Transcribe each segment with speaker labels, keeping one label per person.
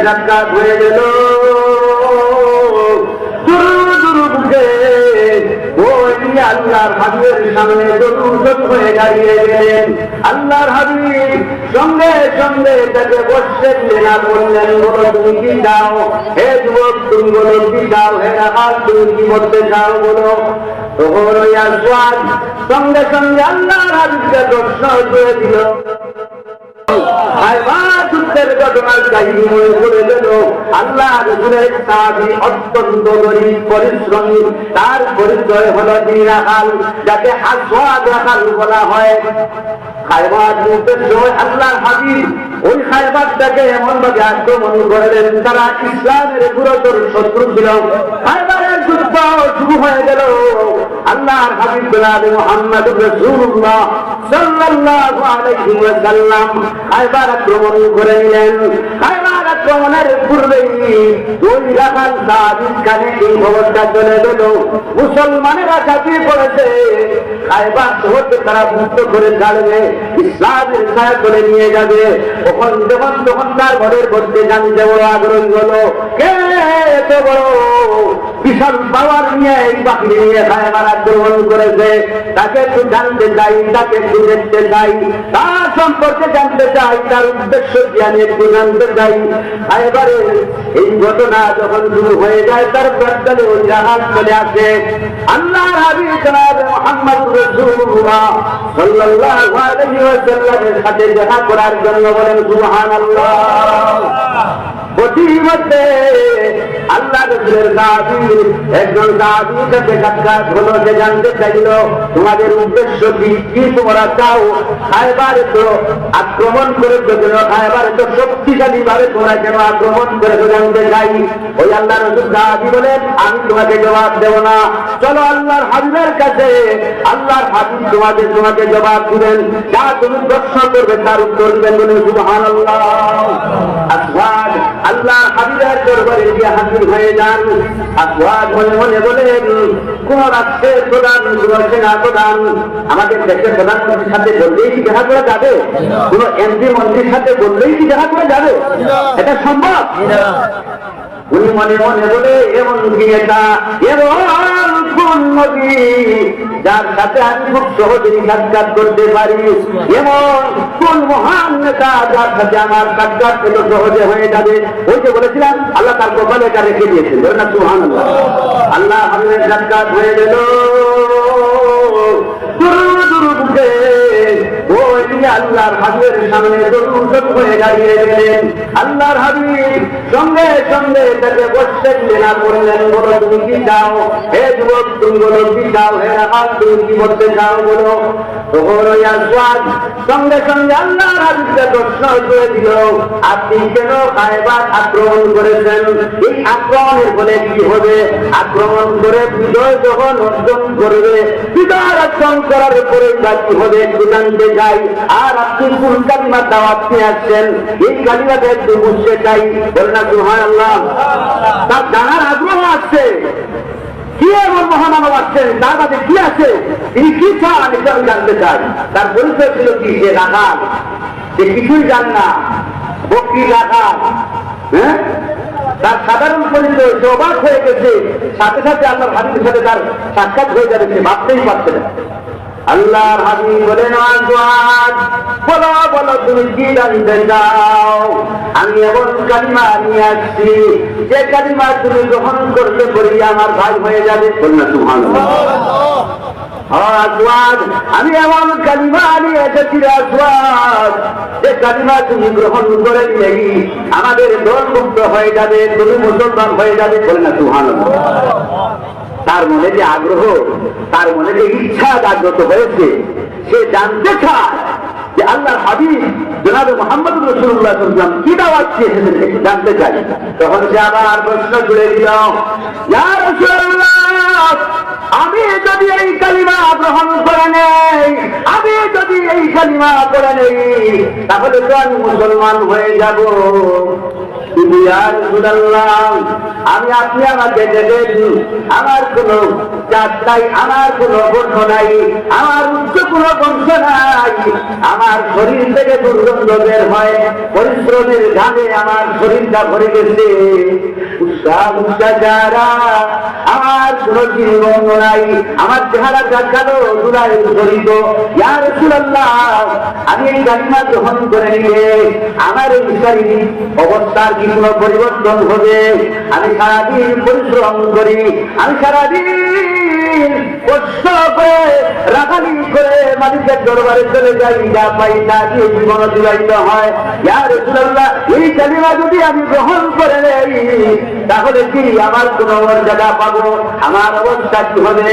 Speaker 1: সাক্ষাৎ হয়ে গেল আল্লাহর হাবিবের সামনে দরুদ হয়ে দাঁড়িয়ে গেলেন। আল্লাহর হাবিব সঙ্গে সঙ্গে তাকে বসতে দিলেন আর বললেন, বলো তুমি কি চাও? হে যুবক তুমি বলো কি চাও? হে রাখাল তুমি কি বলতে চাও বলো। তখন ওই আসওয়াদ সঙ্গে সঙ্গে আল্লাহর হাবিবকে প্রশ্ন করে দিল। ঘটনার কাহিনী মনে করে গেল। আল্লাহ রাসূলের সাহাবী অত্যন্ত গরীব পরিশ্রমী, তার পরিচয় হলো তিনি রাখাল, যাকে আসওয়াদ রাখাল বলা হয়। খায়বার যুদ্ধের সময় আল্লাহর হাবিব ওই খায়বারটাকে এমন ভাবে আক্রমণ করলেন, তারা ইসলামের গুরুতর শত্রু ছিল। খায়বারের যুদ্ধ শুরু হয়ে গেল। আল্লাহর হাবিব জনাবে মুহাম্মদুর রাসূলুল্লাহ সাল্লাল্লাহু আলাইহি ওয়াসাল্লাম খায়বার আক্রমণ করে নিলেন। খায়বার আক্রমণের পূর্বেই দুই রাখাল সাহাবীর কানে এই খবরটা চলে গেল, মুসলমানেরা ঝাঁপিয়ে পড়েছে, খায়বার শহরকে তারা মুক্ত করে ছাড়বে, ইসলামের ছায়া করে নিয়ে যাবে। তখন তার ঘরের মধ্যে জানতে বড় আগ্রহী হলো, কে এত বড় বিশাল পাওয়ার নিয়ে এই বাহিনী নিয়ে খায়বার আক্রমণ করেছে, তাকে একটু জানতে চাই, তাকে একটু দেখতে চাই, তার সম্পর্কে জানতে চাই, তার উদ্দেশ্য কি আমি একটু জানতে চাই। খায়বারের এই ঘটনা যখন শুরু হয়ে যায়, তার প্রাক্কালে ওই জাহাজ চলে আসে। আল্লাহর হাবিব জনাবে মুহাম্মদুর রাসূলুল্লাহ সাল্লাল্লাহু আলাইহি ওয়াসাল্লামের সাথে দেখা করার জন্য বলেন সুবহানাল্লাহ। প্রতিমধ্যে আল্লাহ রাসূলের সাহাবী একজন সাহাবীর সাথে সাক্ষাৎ হলো, যে জানতে চাইল তোমাদের উদ্দেশ্য কি, কি তোমরা চাও? খায়বারে তো আক্রমণ করেছো কেন? খায়বারে তো শক্তিশালী ভাবে তোমরা কেন আক্রমণ করেছো জানতে চাই। ওই আল্লাহ রাসূল সাহাবী বলেন, আমি তোমাকে জবাব দেব না, চলো আল্লাহর হাবিবের কাছে, আল্লাহর হাবিব তোমাকে জবাব দিবেন, যা তুমি প্রশ্ন করবে তার উত্তর দিবেন। বলেন সুবহানাল্লাহ। আসওয়াদ আল্লাহর হাবিবের দরবারে গিয়ে হাজির হয়ে যান। আসওয়াদ মনে মনে বলেন, কোন রাষ্ট্রের প্রধান, কোন সেনা প্রধান আমাদের দেশের প্রধানমন্ত্রীর সাথে বললেই কি দেখা করা যাবে? কোন এমপি মন্ত্রীর সাথে বললেই কি দেখা করা যাবে? এটা সম্ভব? উনি মনে মনে বলে, এমন কি এটা, এমন কোন নবী যার সাথে আমি খুব সহজে সাক্ষাৎ করতে পারি, এমন কোন মহান নেতা যার সাথে আমার সাক্ষাৎ পেলে সহজে হয়ে যাবে। ওই যে বলেছিলাম আল্লাহ তার কপালে এটা রেখে দিয়েছেন। না সুবহানাল্লাহ। আল্লাহ হাবিবের সাক্ষাৎ হয়ে গেল। আল্লাহর হাবিবের সামনে দরুদ হয়ে দাঁড়িয়ে গেলেন। আল্লাহর হাবিব সঙ্গে সঙ্গে তাকে বসতে দিলেন আর বললেন, বলো তুমি কি চাও? হে যুবক তুমি বলো কি চাও? হে রাখাল তুমি কি বলতে চাও বলো। তখন ওই আসওয়াদ সঙ্গে সঙ্গে আল্লাহর হাবিবকে প্রশ্ন করে দিল, আপনি কেন খায়বার আক্রমণ করেছেন? এই আক্রমণের ফলে কি হবে? আক্রমণ করে বিজয় যখন অর্জন করবে, বিজয় অর্জন করার পরে বা কি হবে একটু জানতে চাই। আর আপনি কোন কালিমার দাওয়াত নিয়ে আসছেন, এই কালিমাটা একটু বুঝতে চাই। বলেন না সুবহানাল্লাহ। তার জানার আগ্রহ আছে, কি এমন মহামানব আসছেন, তার মাঝে কি আছে, তিনি কি চান এটা আমি জানতে চাই। তার পরিচয় ছিল কি, যে রাখাল, যে কিছুই জান না, বকরি রাখাল। হ্যাঁ, তার সাধারণ পরিচয়, সে অবাক হয়ে গেছে। সাথে সাথে আল্লাহর হাবিবের সাথে তার সাক্ষাৎ হয়ে যাবে, সে ভাবতেই পারছে না। আল্লাহর হাবিব বলেন, আসওয়াদ বলো বলো তুমি কি জানতে চাও? আমি এমন কালিমা নিয়ে আসছি, যে কালিমা তুমি গ্রহণ করতে পারি আমার ভাই হয়ে যাবে। বলুন সুবহানাল্লাহ। আসওয়াদ আমি এমন কালিমা নিয়ে এসেছি আসওয়াদ, যে কালিমা তুমি গ্রহণ করে নিলেই আমাদের দল মুক্ত হয়ে যাবে, তুমি মুসলমান হয়ে যাবে। বলুন সুবহানাল্লাহ। তার মনে যে আগ্রহ, তার মনে যে ইচ্ছা জাগ্রত হয়েছে, সে জানতে চায় যে আল্লাহর হাবিব জনাবে মুহাম্মদুর রাসূলুল্লাহ সাল্লাল্লাহু আলাইহি ওয়াসাল্লাম কি দাওয়াত দিয়েছেন একটু জানতে চাই। তখন সে আবার প্রশ্ন করে দিল, ইয়া রাসূলুল্লাহ, আমি যদি এই কালিমা গ্রহণ করে নেই, আমি যদি এই কালিমা করে নেই, তাহলে তো আমি মুসলমান হয়ে যাব। কিন্তু ইয়া রাসূলুল্লাহ, আমি আপনি আমাকে দেখেন, আমার কোনো জাত নাই, আমার কোনো বর্ণ নাই, আমার উচ্চ কোনো বংশ নাই, আমার শরীর থেকে দুর্গন্ধ বের হয়, পরিশ্রমের ঘামে আমার শরীরটা ভরে গেছে, যারা আমার কোনো জীবন নাই, আমার চেহারাটা কালো ধুলায় ধরিত। ইয়া রাসূলুল্লাহ, আমি এই কালিমা গ্রহণ করে নিলে আমার এই শারীরিক অবস্থার কি কোনো পরিবর্তন হবে? আমি সারাদিন পরিশ্রম করি, আমি সারাদিন কষ্ট করে রাগানি করে মালিকের দরবারে চলে যাই, যা পাই তা দিয়ে জীবন অতিবাহিত হয়। ইয়া রাসূলুল্লাহ, এই কালিমা যদি আমি গ্রহণ করে নেই তাহলে কি আমার কোনো মর্যাদা পাবো? আমার অবস্থা কি হবে?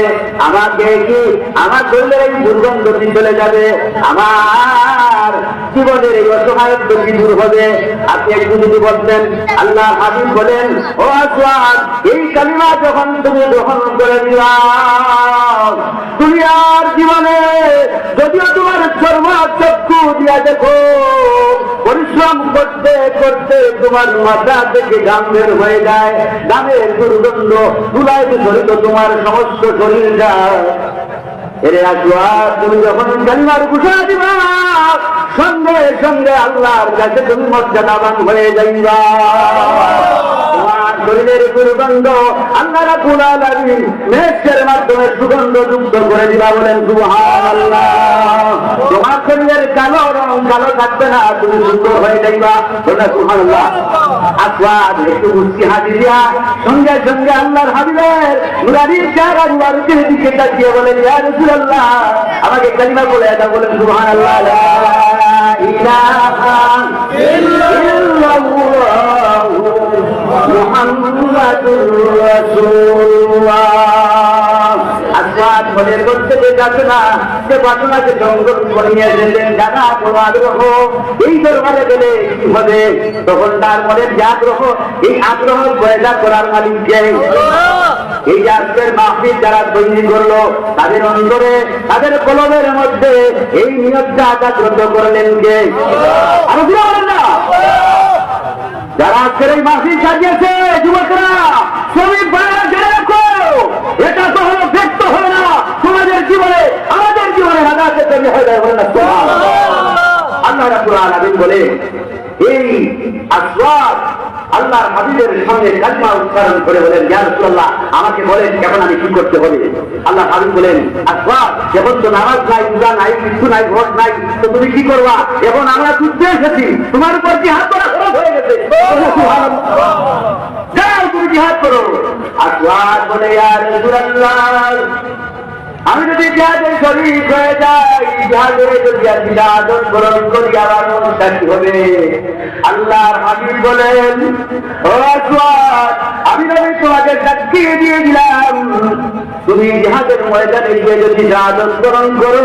Speaker 1: আমাকে কি আমার শরীরের এই দুর্গন্ধটি চলে যাবে? আমার জীবনের এই অসহায়ত্ব কি দূর হবে? আপনি একটু যদি বলতেন। আল্লাহ হাবিব বলেন, ও আসওয়াদ, এই কালিমা যখন তুমি গ্রহণ করে দিলা, দুনিয়ার জীবনে যদিও তোমার চক্ষু দিয়া দেখো, পরিশ্রম করতে করতে তোমার মাথা থেকে ঘাম বের হয়ে যায়, ঘামের দুর্গন্ধ ধুলায় ধরিত তোমার সমস্ত শরীরটা। এরে আসওয়াদ, তুমি যখন কালিমার ঘোষণা দিবা, সঙ্গে সঙ্গে আল্লাহর কাছে তুমি মর্যাদাবান হয়ে যাইবা। তোমার শরীরের দুর্গন্ধ আল্লাহ রাব্বুল আলামিন মেঘের মাধ্যমে সুগন্ধ যুক্ত করে দিবা। বলেন সুবহানাল্লাহ। তোমার শরীরের কালো রং কালো থাকবে না, তুমি সুন্দর হয়ে যাইবা। বলেন সুবহানাল্লাহ। আসওয়াদ একটু মুস্কি হাসি দিয়া সঙ্গে সঙ্গে আল্লাহর হাবিবের নুরানি চেহারা মুবারকের দিকে তাকিয়ে বলেন, ইয়া রাসূলুল্লাহ, আমাকে কালিমা বলে দাও। বলেন সুবহানাল্লাহ। লা ইলাহা ইল্লাল্লাহ মুহাম্মাদুর রাসূলুল্লাহ। আসওয়াদ মনের মধ্যে যে বাসনা, যে বাসনাকে জঙ্গল করে নিয়ে এসেছেন, যারা কোনো আগ্রহ, এই দরবারে গেলে কি হবে? তখন তার মনের যে আগ্রহ, এই আগ্রহ পয়দা করার মালিক কে? এই আজকের মাহফিল যারা তৈরি করলো, তাদের অন্তরে, তাদের কলমের মধ্যে এই নিয়তটা জাগ্রত করলেন কে? আরো কি বলেন না? যারা আজকের এই মাহফিল সাজিয়েছে, যুবকরা, শ্রমিক ভাইরা, জেনে রাখো, এটা তো হলো ব্যক্ত হবে না, তোমাদের জীবনে, আমাদের জীবনে হাজারকে তৈরি হয়ে যায়। বলেন না আল্লাহ রাব্বুল আলামিন বলে, এই আসওয়াদ আল্লাহর হাবিবের সামনে কালিমা উচ্চারণ করে বলেন, ইয়া রাসূলুল্লাহ, আমাকে বলেন এখন আমি কি করতে হবে? আল্লাহ হাবিব বলেন, আসওয়াদ, এখন তো নামাজ নাই, রোজা নাই, কিছু নাই, ভোট নাই, তো তুমি কি করবা? এখন আমরা যুদ্ধে এসেছি, তোমার উপর জিহাদ করা খরচ হয়ে গেছে, যাও তুমি জিহাদ করো। আসওয়াদ বলে, ইয়া রাসূলুল্লাহ, আমি যদি জিহাদে শরীক হয়ে যাই, জিহাদে যদি আমি শাহাদাত বরণ করি, আমার অবস্থা কি হবে? আল্লাহর হাবিব বলেন, ও আসওয়াদ, আমি নবী তোমাকে সাক্ষী দিয়ে দিলাম, তুমি জিহাদের ময়দানে গিয়ে যদি শাহাদাত বরণ করো,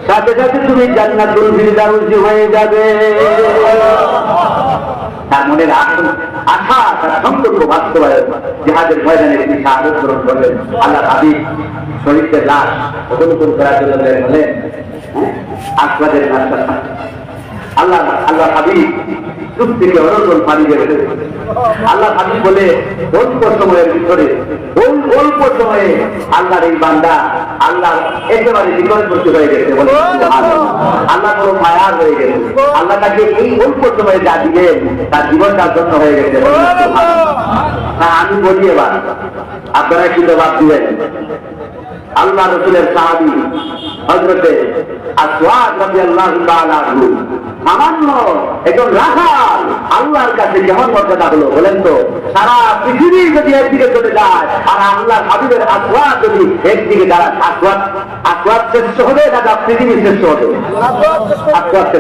Speaker 1: সাথে সাথে তুমি জান্নাতুল ফিরদাউস হয়ে যাবে। তার মনের আশা, তার সম্পর্ক বাস্তবায়ন, জিহাদের ময়দানে তিনি শাহাদাত বরণ করবেন। আল্লাহর হাবিব শরীরের লাশ অবলোকন করার জন্য বের হলেন। আসওয়াদের লাশটা আল্লাহ হাবিব চুপ থেকে অনর্গল পানি বেরোলেন। আল্লাহ হাবিব বলে, অল্প সময়ের ভিতরে, অল্প সময়ে আল্লাহর এই বান্দা আল্লাহ একেবারে নিকটবর্তী হয়ে গেছে। বলে আল্লাহ বড় মায়ার হয়ে গেছে। আল্লাহ তাকে এই অল্প সময়ে যা দিলেন, তার জীবনটা ধন্য হয়ে গেছে। না আমি বলি, এবার আপনারা কি জবাব দিবেন? আল্লাহ রাসূলের সাহাবী হযরতে আসওয়াদ রাদিয়াল্লাহু তাআলা আনহু, সামান্য একজন রাখাল, আল্লাহর কাছে যেমন মর্যাদা হলো, বলেন তো, সারা পৃথিবী যদি একদিকে চলে যায়, আর আল্লাহর হাবিবের আসওয়াদ যদি একদিকে দাঁড়ায়, আসওয়াদ শ্রেষ্ঠ হবে না পৃথিবী শ্রেষ্ঠ হবে? আসওয়াদ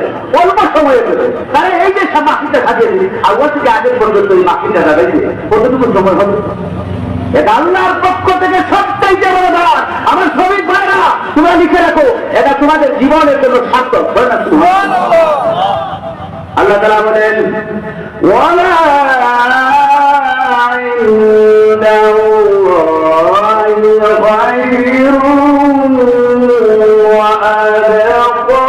Speaker 1: অল্প সময়ে হবে। তাহলে এই যে মাহফিলটা সাজিয়েছি, আল্লাহ থেকে আগের পর্যন্ত এই মাহফিলটা সাজাইছে, কতটুকু সময় হবে? এটা আল্লাহর পক্ষ থেকে সবচাইতে বড় দান। আমার শ্রমিক ভাইরা, তোমরা লিখে রাখো, এটা তোমাদের জীবনের জন্য সার্থক। আল্লাহ তাআলা বলেন, ওয়ালা ইনদাল্লাহি খায়রুন ওয়া আবকা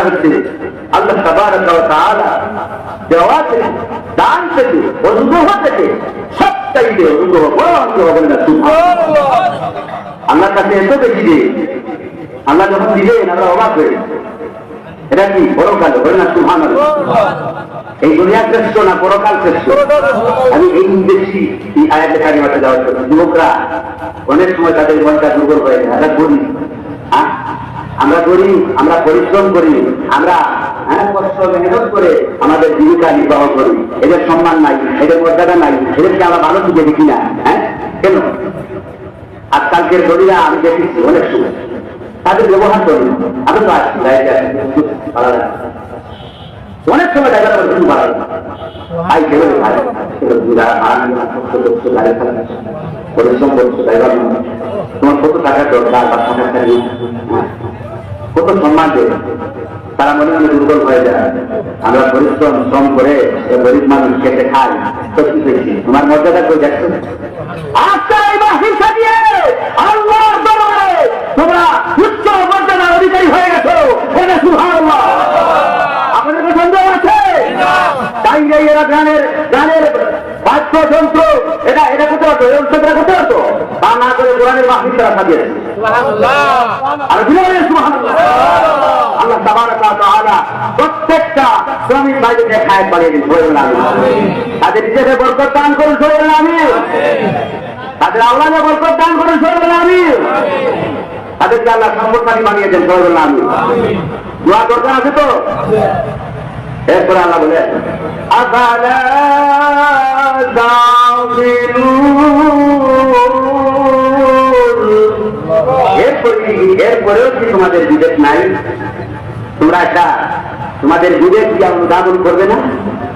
Speaker 1: হচ্ছে আল্লাহ তাবারাক ওয়া তাআলা দেওয়া থেকে, দান থেকে, অনুগ্রহ থেকে সবচাইতে অনুগ্রহ বড় অনুগ্রহ বলে না সুবহানাল্লাহ। আল্লাহর কাছে এত বেশি যে আল্লাহ যখন দিলেন আমরা অবাক হয়ে, এটা কি পরকাল বলে না সুবহানাল্লাহ। এই দুনিয়া শ্রেষ্ঠ না পরকাল শ্রেষ্ঠ? আমি এই বেশি এই আয়াতে কারিমাতে যাওয়ার জন্য যুবকরা অনেক সময় তাদের মনটা দুর্বল হয়ে যায়। আমরা করি, আমরা করি, আমরা পরিশ্রম করি, আমরা কষ্ট মেহনত করে আমাদের জীবিকা নির্বাহ করি, এদের সম্মান নাই, এদের মর্যাদা নাই, এদেরকে আমরা ভালো দিকে দেখি না। কেন? আজকালকের গরিরা আমি দেখেছি অনেক সময় তাদের ব্যবহার করি, আমি তো আসছি অনেক সময় দেখা যাবে শুধু ভালো পরিশ্রম করছো ড্রাইভার, তোমার কত টাকা দরকার বা টাকা কত সম্মান দেবে, তারা মনে মনে দুর্বল হয়ে যায়। আমরা পরিশ্রম শ্রম করে গরিব মানুষ খেতে খাই, সত্যি পেয়েছি তোমার মর্যাদা করে দেখছো। তোমরা উচ্চ মর্যাদার অধিকারী হয়ে গেছো, সুবহানাল্লাহ। আপনাদের কোনো সন্দেহ আছে? তাই এরা গানের গানের বাদ্যযন্ত্র এটা এটা করতে পারতো, এটা করতে পারতো, তা না করে কোরআনের মাহফিল তারা সাজিয়েছে। আর সুবহানাল্লাহ। আল্লাহ তাবারাক ওয়া তাআলা প্রত্যেকটা শ্রমিক ভাইদেরকে খায়ের বাড়িয়ে দিন, তাদের নিজেকে বরকত দান করুন, শরীরে আমিন। তাদের আওলাদে বরকত দান করুন, শরীরে আমিন। তাদেরকে আল্লাহ সম্পদশালী বানিয়ে দেন, শরীরে আমিন। দোয়া দরকার আছে তো? এরপরে আল্লাহ বলে আফালা তা'কিলুন, এরপরেও কি তোমাদের বিবেক নাই? তোমরা একটা তোমাদের বিবেক কি অনুধাবন করবে না?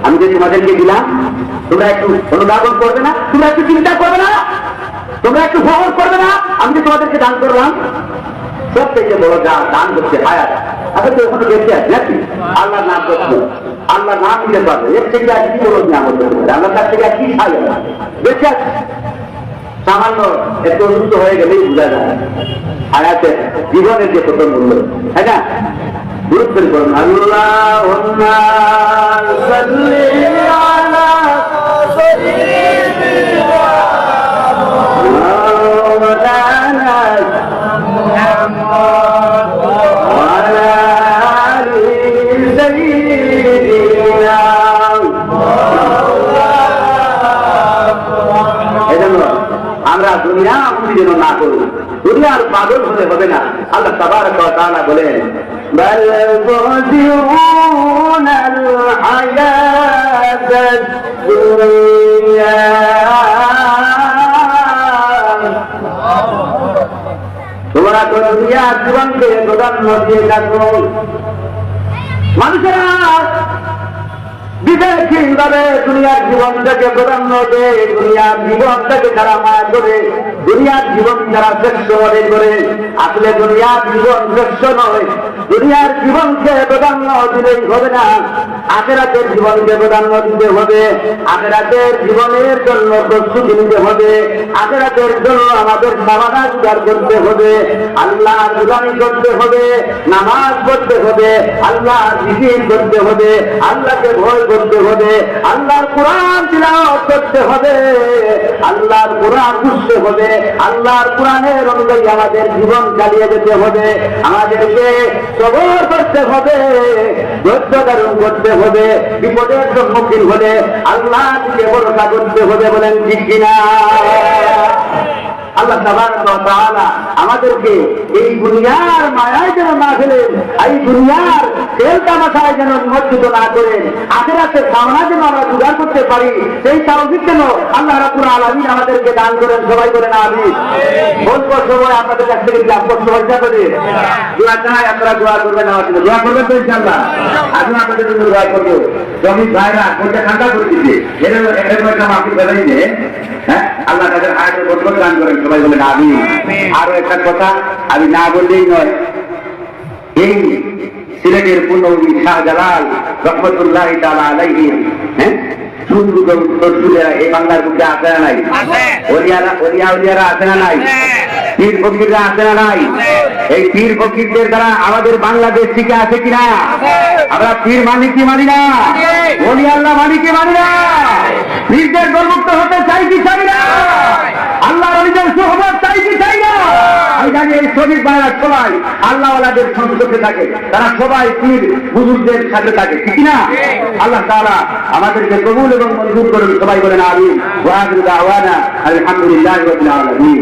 Speaker 1: আমি যে তোমাদেরকে দিলাম, তোমরা একটু অনুধাবন করবে না? তোমরা একটু চিন্তা করবে না? তোমরা একটু ফোকাস করবে না? আমি যে তোমাদেরকে দান করলাম, সব থেকে বড় দান করছে হায়াত। আচ্ছা, তো ওখানে বেঁচে আছে নাকি? আল্লাহর নাম করছো, আল্লাহর নাম দিতে পারবে, এর থেকে আর কি বড় নাম হতে পারে? আল্লাহর কাছ থেকে আর কি খাই? বেঁচে আছে সামান্য একটু অসুস্থ হয়ে গেলেই বোঝা যায় হায়াতের জীবনের যে প্রথম মূল্য, তাই না? গুরুত্ব করুন। আল্লাহুম্মা সাল্লি আলা সাইয়্যিদিনা মাওলানা মুহাম্মদ ওয়া আলা আলি সাইয়্যিদিনা মাওলানা। আমরা দুনিয়া আপনি যেন না করুন, দুনিয়ার পাগল হতে হবে না। আল্লাহ তাবারাক ওয়া তাআলা বলেন بل تؤثرون الحياة الدنيا তোমরা তো দুনিয়ার জীবনকে প্রাধান্য দিয়ে থাকো। মানুষেরা বিবেকহীনভাবে দুনিয়ার জীবনটাকে প্রাধান্য দেয়, দুনিয়ার জীবনটাকে যারা মায়া করে, দুনিয়ার জীবন যারা শ্রেষ্ঠ মনে করে, আসলে দুনিয়ার জীবন শ্রেষ্ঠ নয়। দুনিয়ার জীবনকে প্রাধান্য দিলেই হবে না, আখিরাতের জীবনকে প্রাধান্য দিতে হবে। আখিরাতের জীবনের জন্য প্রস্তুতি নিতে হবে, আখিরাতের জন্য আমাদের সামানা জোগাড় করতে হবে, আল্লাহর গুলামি করতে হবে, নামাজ পড়তে হবে, আল্লাহর জিকির করতে হবে, আল্লাহকে ভয় করতে হবে, আল্লাহর কোরআন তিলাওয়াত করতে হবে, আল্লাহর কোরআন বুঝতে হবে, আল্লাহর কোরআনের অনুযায়ী আমাদের জীবন চালিয়ে যেতে হবে, আমাদেরকে সবর করতে হবে, ধৈর্য ধারণ করতে হবে, বিপদের সম্মুখীন হলে আল্লাহ থেকে ভরসা করতে হবে। বলেন ঠিক কিনা? আল্লাহ তাবারাক ওয়া তাআলা আমাদেরকে এই দুনিয়ার মায়ায় যেন না ফেলেন, এই দুনিয়ার তেল তামাশায় যেন নিমজ্জিত না করেন, আখিরাতের সামনা যেন আমরা জোগাড় করতে পারি, সেই তৌফিক যেন আল্লাহ রাব্বুল আলামিন আমাদেরকে দান করেন। সবাই বলেন আমিন। বলবো সময় আপনাদের কাছ থেকে কি আপনার পয়সা করে দোয়া চাই, আপনারা দোয়া করবেন, আমার জন্য দোয়া করবেন তো ইনশাআল্লাহ। আমি আপনাদের জন্য দোয়া করবো। জমি ভাইরা কোনটা ঠান্ডা করে দিচ্ছে, এরকম একটা মাফি বেড়াই যে আল্লাহ তাদের হায়াতের বরকত দান করেন। সবাই বলেন আমিন। আরো একটা কথা আমি না বললেই নয়, এই সিলেটের পূর্ণভূমি শাহজালাল রহমতুল্লাহ তাআলা আলাইহি এই বাংলার বুকে আছে না নাই? ওলিয়ারা আছে না নাই? পীর ফকিররা আছে না নাই? এই পীর ফকিরদের দ্বারা আমাদের বাংলাদেশ টিকে আছে কিনা? আমরা পীর মানি কি মানি না? ওলি আল্লাহ মানি কি মানি না? পীরদের গর্ভুক্ত হতে চাই কি চাই না? আল্লাহ নবীদের সুহবত চাই কি চাই না? আমি জানি এই শরীফ ভাইরা সবাই আল্লাহওয়ালাদের সংস্পর্শে থাকে, তারা সবাই পীর বুজুর্গদের সাথে থাকে, ঠিক না? আল্লাহ তাআলা আমাদেরকে কবুল এবং মঞ্জুর করুন। সবাই বলেন আমিন। ওয়া আখিরু দাওয়ানা আলহামদুলিল্লাহি রাব্বিল আলামিন।